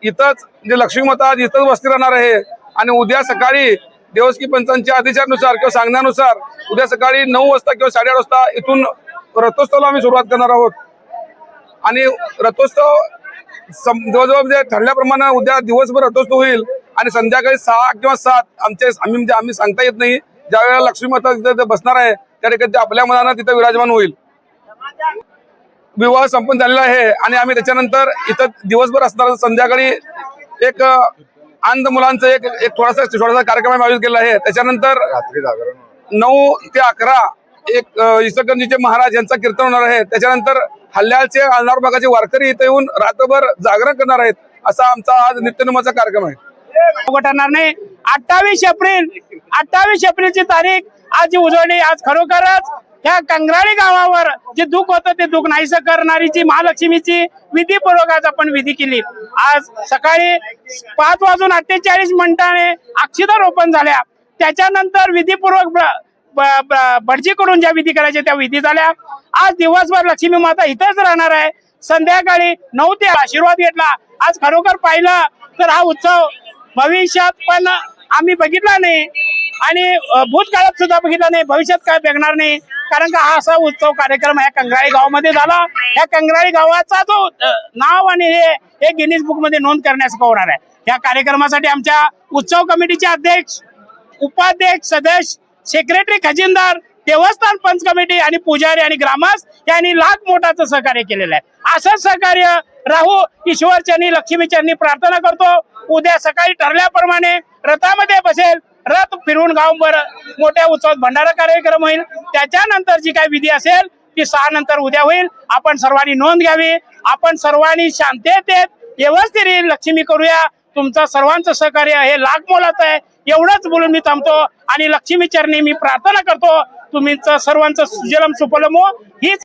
इथंच म्हणजे लक्ष्मी माता आज इथंच वस्ती राहणार आहे आणि उद्या सकाळी देवस्थी पंचांच्या आदेशानुसार किंवा सांगण्यानुसार उद्या सकाळी 9 वाजता किंवा 8:30 वाजता इथून रथोत्सवाला आम्ही सुरुवात करणार आहोत आणि रथोत्सव जवळजवळ म्हणजे ठरल्याप्रमाणे उद्या दिवसभर रथोत्सव होईल आणि संध्याकाळी 6 किंवा 7 आम्ही सांगता येत नाही ज्या वेळेला लक्ष्मी माता तिथे बसणार आहे त्या ठिकाणी ते आपल्या मनानं तिथे विराजमान होईल। विवाह संपन्न झालेला आहे आणि आम्ही त्याच्यानंतर इथं दिवसभर असणार संध्याकाळी एक अंध मुलांचा एक छोटासा कार्यक्रम आयोजित केला आहे। त्याच्यानंतर 9 ते 11 एक इचलकरंजीचे महाराज यांचा कीर्तन होणार आहे। त्याच्यानंतर हल्ल्याचे अलनार भागाचे वारकरी इथे येऊन रात्रभर जागरण करणार आहेत असा आमचा आज नित्यनेमाचा कार्यक्रम आहे। नाही 28 एप्रिलची तारीख आज उजवली। आज खरोखरच त्या कंगराळी गावावर जे दुःख होतं ते दुःख नाहीसं करणारी जी महालक्ष्मीची विधीपूर्वक आज आपण विधी केली। आज सकाळी 5:48 अक्षता रोपण झाल्या। त्याच्यानंतर विधीपूर्वक भटजी करून ज्या विधी करायच्या त्या विधी झाल्या। आज दिवसभर लक्ष्मी माता इथंच राहणार आहे। संध्याकाळी 9 ते आशीर्वाद घेतला। आज खरोखर पाहिलं तर हा उत्सव भविष्यात पण आम्ही बघितला नाही आणि भूतकाळात सुद्धा बघितला नाही, भविष्यात काय बघणार नाही, कारण का हा असा उत्सव कार्यक्रम या कंगराळी गावामध्ये झाला। या कंगराळी गावाचा जो नाव आणि हे गिनीज बुक मध्ये नोंद करण्यास होणार आहे। या कार्यक्रमासाठी आमच्या उत्सव कमिटीचे अध्यक्ष, उपाध्यक्ष, सदस्य, सेक्रेटरी, खजिनदार, देवस्थान पंच कमिटी आणि पुजारी आणि ग्रामस्थ यांनी लाख मोठाचं सहकार्य केलेलं आहे। असंच सहकार्य राहू ईश्वरचरणी लक्ष्मीचरणी प्रार्थना करतो। उद्या सकाळी ठरल्याप्रमाणे रथामध्ये बसेल, रथ फिरून गावभर मोठ्या उत्सवात भंडारा कार्यक्रम होईल। त्याच्यानंतर जी काही विधी असेल ती 6 नंतर उद्या होईल। आपण सर्वांनी नोंद घ्यावी। आपण सर्वांनी शांततेत व्यवस्थित लक्ष्मी करूया। तुमचं सर्वांचं सहकार्य हे लाख मोलाचं आहे। एवढंच बोलून मी थांबतो आणि लक्ष्मी चरणी मी प्रार्थना करतो तुम्ही सर्वांचं सुजलम सुफलम हो हीच